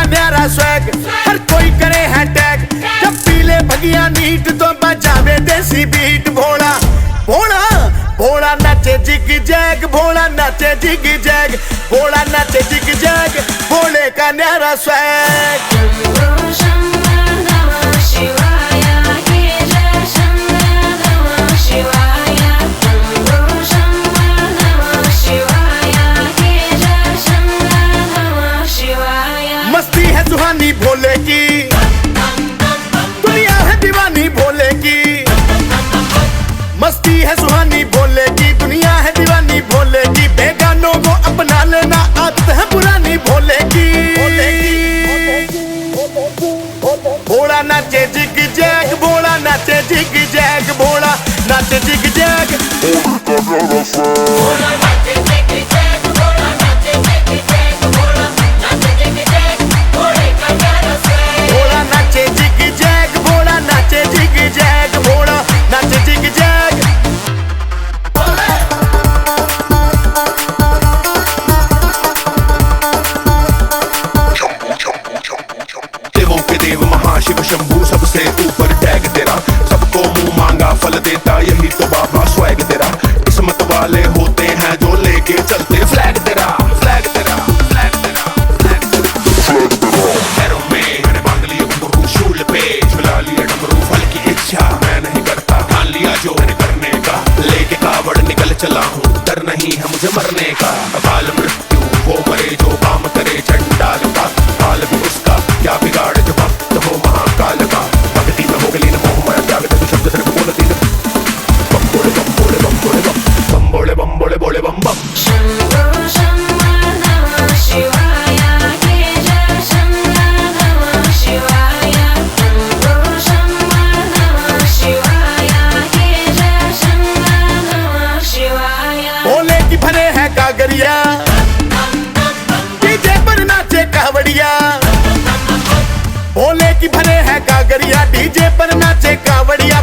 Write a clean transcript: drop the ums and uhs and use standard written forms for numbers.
न्यारा स्वैग, हर कोई करे है टैग। जब पीले भगिया नीट तो बजावे देसी बीट। भोला भोला भोला नाचे जिग जैग, भोला नाचे जिग जैग, भोला नाचे जिग जैग, भोले का न्यारा स्वैग। मस्ती है सुहानी भोले की, दुनिया है दीवानी भोले की। मस्ती है सुहानी भोले की, दुनिया है दीवानी भोले की। बेगानों को अपना लेना आदत है पुरानी भोले की। भोला नाचे जिग जैग, भोला नाचे जिग जैग, भोला नाचे जिग जैग। भोला नाचे जिग जैग, भोला नाचे जिग जैग, भोला नाचे जिग जैग, भोले का न्यारा स्वैग। भोला नाचे जिग जैग, भोला नाचे जिग जैग, भोला नाचे जिग जैग। देवों के देव महाशिव शंभू सबसे ऊपर टैग तेरा। सबको मुंह मांगा फल देता, यही तो बाबा स्वैग तेरा। किस्मत वाले होते हैं जो लेके चलते फ्लैग तेरा, फ्लैग तेरा, फ्लैग तेरा, फ्लैग तेरा। पैरों में मैंने बांध लिया घुंघरू, शूल पे झुला लिया डमरू। फल की इच्छा मैं नहीं करता, ठान लिया जो मैंने करने का। लेके कावड़ निकल चला हूँ, डर नहीं है मुझे मरने का। अकाल मृत्यु वो मरे जो काम करे चंडाल का। काल भी उसका क्या बिगाड़ जो भक्त हो महाकाल का। भक्ति में हो गली मोह माया त्याग तू शब्द सिर्फ बोलती न। बम बोले बम बोले बम बोले बम, बम बोले बम बोले बोले बम बम। शंभो शंभो नमः शिवाय, हे जय शंभो नमः शिवाय। शंभो शंभो नमः शिवाय, हे जय शंभो नमः शिवाय। भोले की भरे है कागरिया, डीजे पर नाचे कावड़िया। भोले की भरे है कागरिया, डीजे पर नाचे कावड़िया।